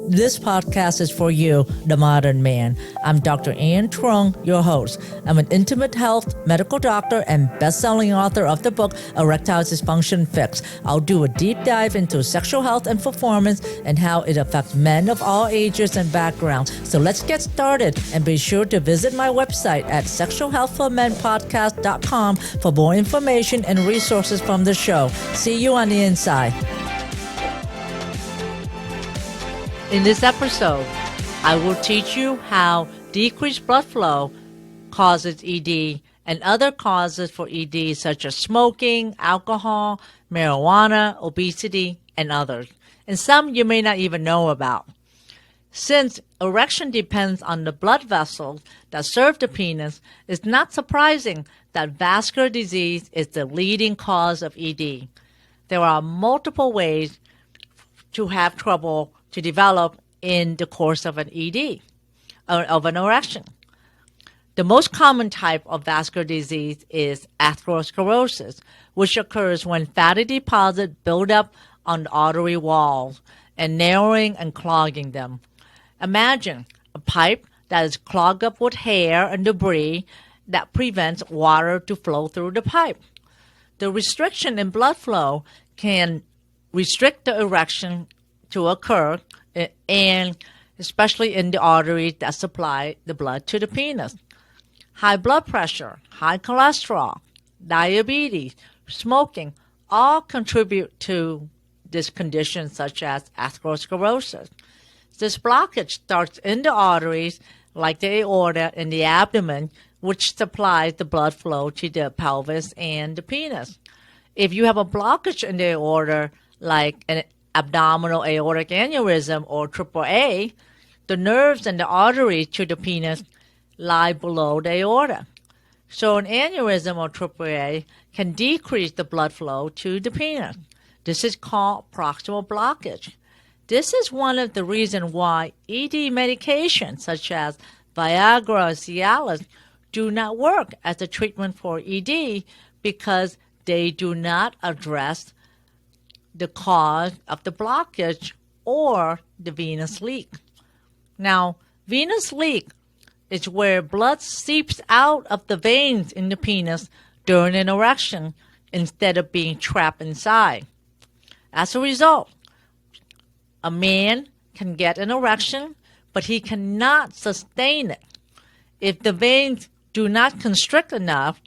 This podcast is for you, the modern man. I'm Dr. Truong, your host. I'm an intimate health medical doctor and best-selling author of the book Erectile Dysfunction Fixed. I'll do a deep dive into sexual health and performance and how it affects men of all ages and backgrounds. So let's get started, and be sure to visit my website at sexualhealthformenpodcast.com for more information and resources from the show. See you on the inside. In this episode, I will teach you how decreased blood flow causes ED and other causes for ED such as smoking, alcohol, marijuana, obesity, and others. And some you may not even know about. Since erection depends on the blood vessels that serve the penis, it's not surprising that vascular disease is the leading cause of ED. There are multiple ways to have trouble to develop in the course of an ED, of an erection. The most common type of vascular disease is atherosclerosis, which occurs when fatty deposits build up on the artery walls and narrowing and clogging them. Imagine a pipe that is clogged up with hair and debris that prevents water to flow through the pipe. The restriction in blood flow can restrict the erection to occur, and especially in the arteries that supply the blood to the penis. High blood pressure, high cholesterol, diabetes, smoking all contribute to this condition, such as atherosclerosis. This blockage starts in the arteries like the aorta in the abdomen, which supplies the blood flow to the pelvis and the penis. If you have a blockage in the aorta, like an abdominal aortic aneurysm or AAA, the nerves and the arteries to the penis lie below the aorta. So an aneurysm or AAA can decrease the blood flow to the penis. This is called proximal blockage. This is one of the reasons why ED medications such as Viagra and Cialis do not work as a treatment for ED, because they do not address the cause of the blockage or the venous leak. Now, venous leak is where blood seeps out of the veins in the penis during an erection instead of being trapped inside. As a result, a man can get an erection, but he cannot sustain it. If the veins do not constrict enough,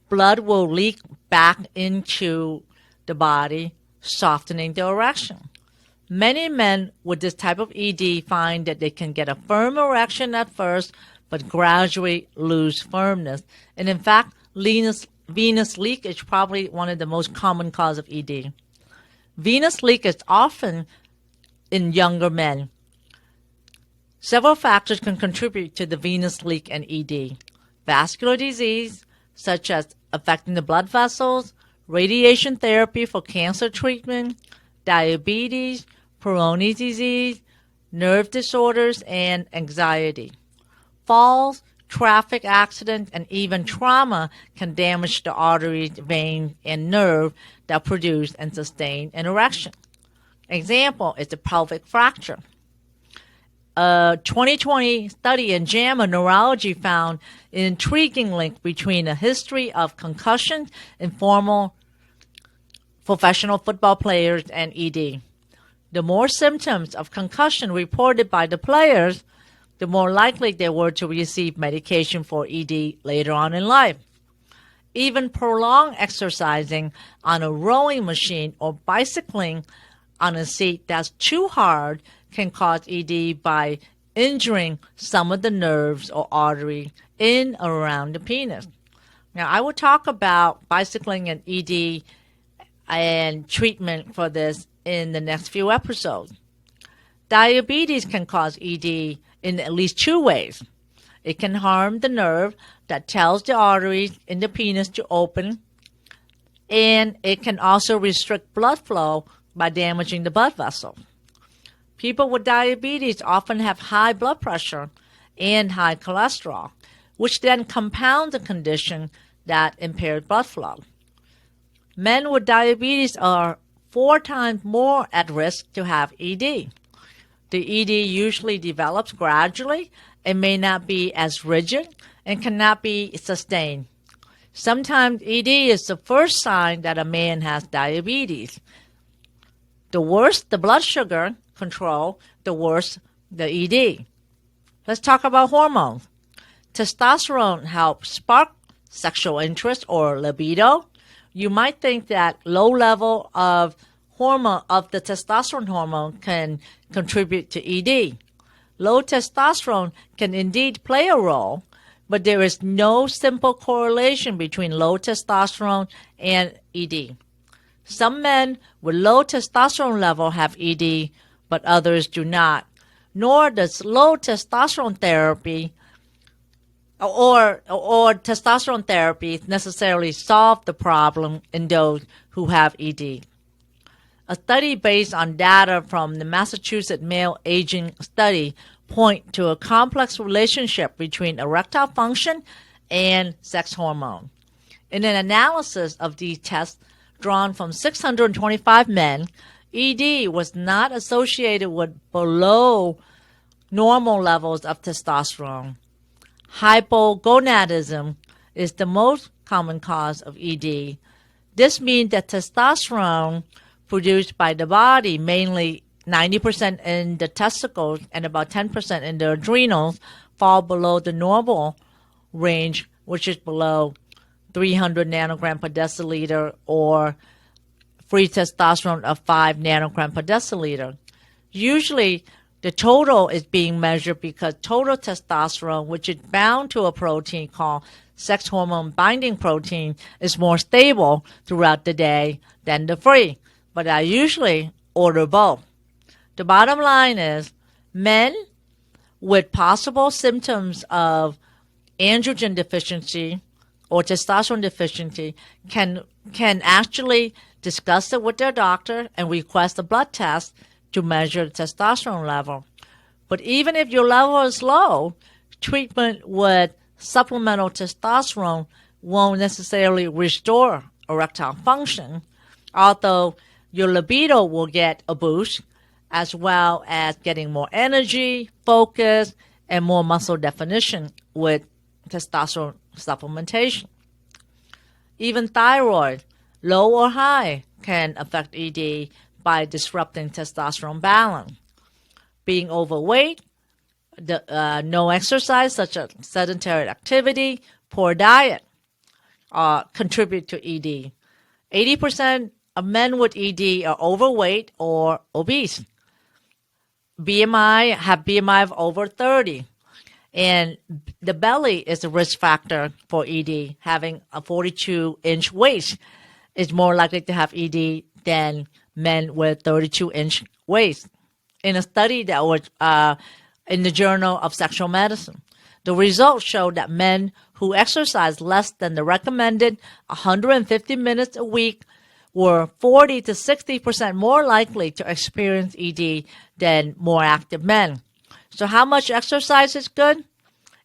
blood will leak back into the body, softening the erection. Many men with this type of ED find that they can get a firm erection at first, but gradually lose firmness. And in fact, venous leak is probably one of the most common causes of ED. Venous leak is often in younger men. Several factors can contribute to the venous leak and ED. Vascular disease, such as affecting the blood vessels, radiation therapy for cancer treatment, diabetes, Peyronie's disease, nerve disorders, and anxiety. Falls, traffic accidents, and even trauma can damage the arteries, veins, and nerve that produce and sustain an erection. Example is the pelvic fracture. A 2020 study in JAMA Neurology found an intriguing link between a history of concussion in former professional football players and ED. The more symptoms of concussion reported by the players, the more likely they were to receive medication for ED later on in life. Even prolonged exercising on a rowing machine or bicycling on a seat that's too hard can cause ED by injuring some of the nerves or artery in or around the penis. Now, I will talk about bicycling and ED and treatment for this in the next few episodes. Diabetes can cause ED in at least two ways. It can harm the nerve that tells the arteries in the penis to open, and it can also restrict blood flow by damaging the blood vessel. People with diabetes often have high blood pressure and high cholesterol, which then compounds a condition that impairs blood flow. Men with diabetes are 4 times more at risk to have ED. The ED usually develops gradually and may not be as rigid and cannot be sustained. Sometimes ED is the first sign that a man has diabetes. The worse the blood sugar control, the worse the ED. Let's talk about hormones. Testosterone helps spark sexual interest or libido. You might think that low level of the testosterone hormone can contribute to ED. Low testosterone can indeed play a role, but there is no simple correlation between low testosterone and ED. Some men with low testosterone level have ED, but others do not. Nor does low testosterone therapy or testosterone therapy necessarily solve the problem in those who have ED. A study based on data from the Massachusetts Male Aging Study point to a complex relationship between erectile function and sex hormone. In an analysis of these tests drawn from 625 men, ED was not associated with below normal levels of testosterone. Hypogonadism is the most common cause of ED. This means that testosterone produced by the body, mainly 90% in the testicles and about 10% in the adrenals, fall below the normal range, which is below 300 nanogram per deciliter or free testosterone of 5 nanogram per deciliter. Usually, the total is being measured because total testosterone, which is bound to a protein called sex hormone binding protein, is more stable throughout the day than the free. But I usually order both. The bottom line is men with possible symptoms of androgen deficiency or testosterone deficiency can actually discuss it with their doctor and request a blood test to measure the testosterone level. But even if your level is low, treatment with supplemental testosterone won't necessarily restore erectile function, although your libido will get a boost, as well as getting more energy, focus, and more muscle definition with testosterone supplementation. Even thyroid, low or high, can affect ED by disrupting testosterone balance. Being overweight, no exercise such as sedentary activity, poor diet contribute to ED. 80% of men with ED are overweight or obese. Have BMI of over 30. And the belly is a risk factor for ED. Having a 42-inch waist is more likely to have ED than men with 32-inch waist. In a study that was in the Journal of Sexual Medicine, the results showed that men who exercised less than the recommended 150 minutes a week were 40 to 60% more likely to experience ED than more active men. So how much exercise is good?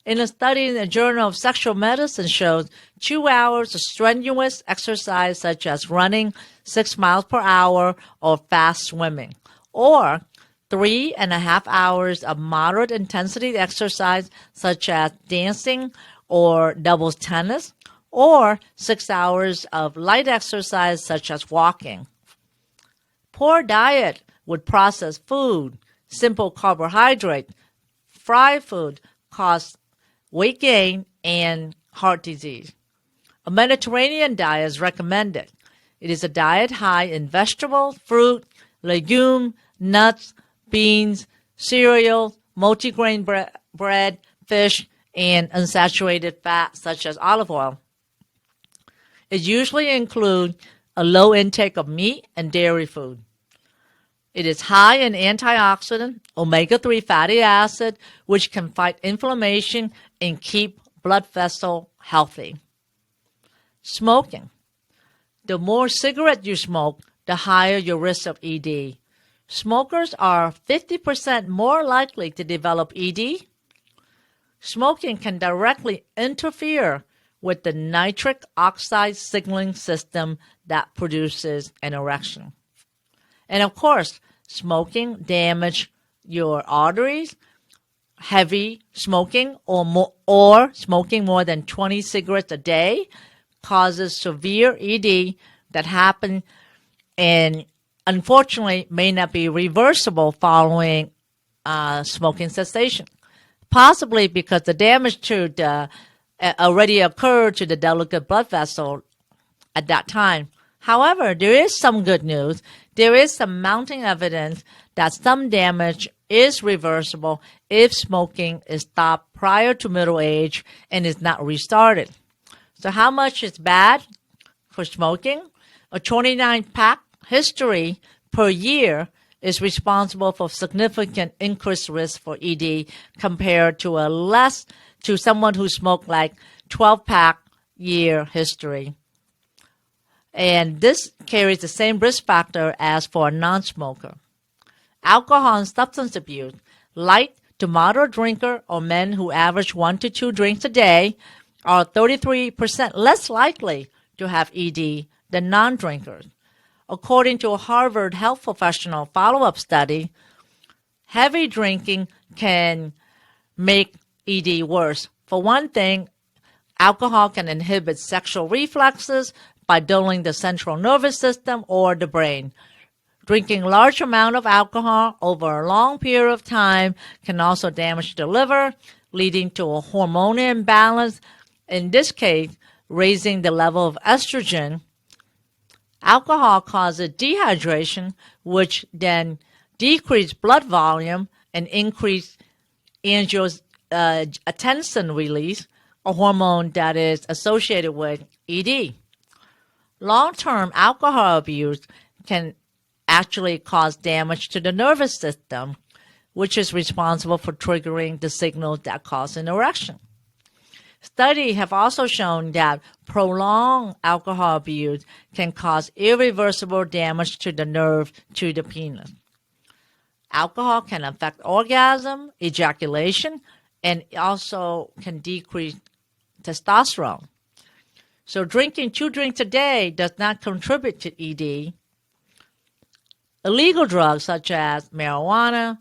In a study in the Journal of Sexual Medicine shows 2 hours of strenuous exercise such as running 6 miles per hour or fast swimming, or 3.5 hours of moderate intensity exercise such as dancing or doubles tennis, or 6 hours of light exercise such as walking. Poor diet with processed food, simple carbohydrate, fried food cause weight gain and heart disease. A Mediterranean diet is recommended. It is a diet high in vegetables, fruit, legume, nuts, beans, cereal, multigrain bread, fish, and unsaturated fat such as olive oil. It usually includes a low intake of meat and dairy food. It is high in antioxidant, omega-3 fatty acid, which can fight inflammation and keep blood vessels healthy. Smoking. The more cigarettes you smoke, the higher your risk of ED. Smokers are 50% more likely to develop ED. Smoking can directly interfere with the nitric oxide signaling system that produces an erection. And of course, smoking damages your arteries. Heavy smoking or smoking more than 20 cigarettes a day causes severe ED that happen and unfortunately may not be reversible following smoking cessation, possibly because the damage to the already occurred to the delicate blood vessel at that time. However, there is some good news. There is some mounting evidence that some damage is reversible if smoking is stopped prior to middle age and is not restarted. So how much is bad for smoking? A 29-pack history per year is responsible for significant increased risk for ED compared to someone who smoked like 12-pack year history. And this carries the same risk factor as for a non-smoker. Alcohol and substance abuse. Light to moderate drinker or men who average 1 to 2 drinks a day are 33% less likely to have ED than non-drinkers. According to a Harvard health professional follow-up study, heavy drinking can make ED worse. For one thing, alcohol can inhibit sexual reflexes by dulling the central nervous system or the brain. Drinking large amount of alcohol over a long period of time can also damage the liver, leading to a hormonal imbalance, in this case, raising the level of estrogen. Alcohol causes dehydration, which then decreases blood volume and increase angiotensin release, a hormone that is associated with ED. Long-term alcohol abuse can actually cause damage to the nervous system, which is responsible for triggering the signals that cause an erection. Studies have also shown that prolonged alcohol abuse can cause irreversible damage to the nerve to the penis. Alcohol can affect orgasm, ejaculation, and also can decrease testosterone. So drinking 2 drinks a day does not contribute to ED. Illegal drugs such as marijuana,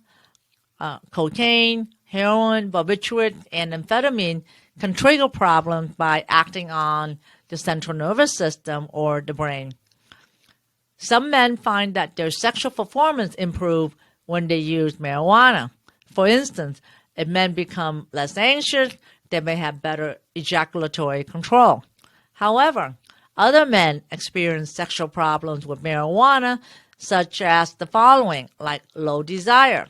cocaine, heroin, barbiturate, and amphetamine can trigger problems by acting on the central nervous system or the brain. Some men find that their sexual performance improves when they use marijuana. For instance, if men become less anxious, they may have better ejaculatory control. However, other men experience sexual problems with marijuana, such as the following, like low desire.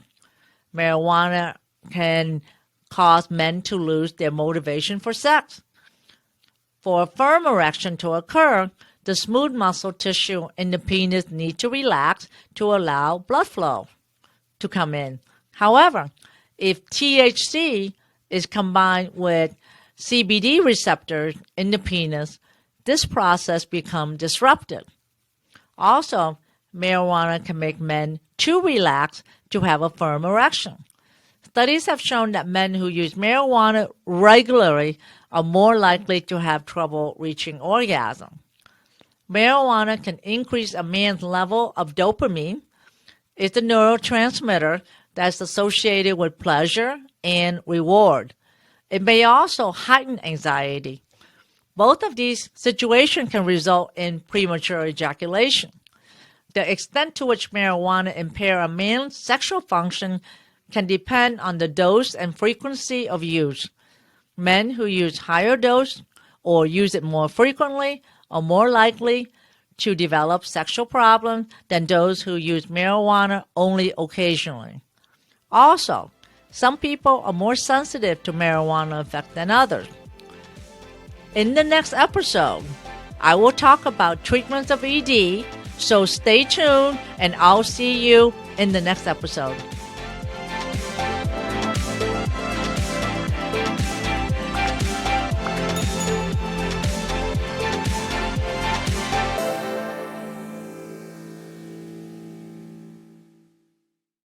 Marijuana can cause men to lose their motivation for sex. For a firm erection to occur, the smooth muscle tissue in the penis needs to relax to allow blood flow to come in. However, if THC is combined with CBD receptors in the penis, this process becomes disrupted. Also, marijuana can make men too relaxed to have a firm erection. Studies have shown that men who use marijuana regularly are more likely to have trouble reaching orgasm. Marijuana can increase a man's level of dopamine. It's a neurotransmitter that's associated with pleasure and reward. It may also heighten anxiety. Both of these situations can result in premature ejaculation. The extent to which marijuana impairs a man's sexual function can depend on the dose and frequency of use. Men who use higher dose or use it more frequently are more likely to develop sexual problems than those who use marijuana only occasionally. Also, some people are more sensitive to marijuana effect than others. In the next episode, I will talk about treatments of ED, so stay tuned and I'll see you in the next episode.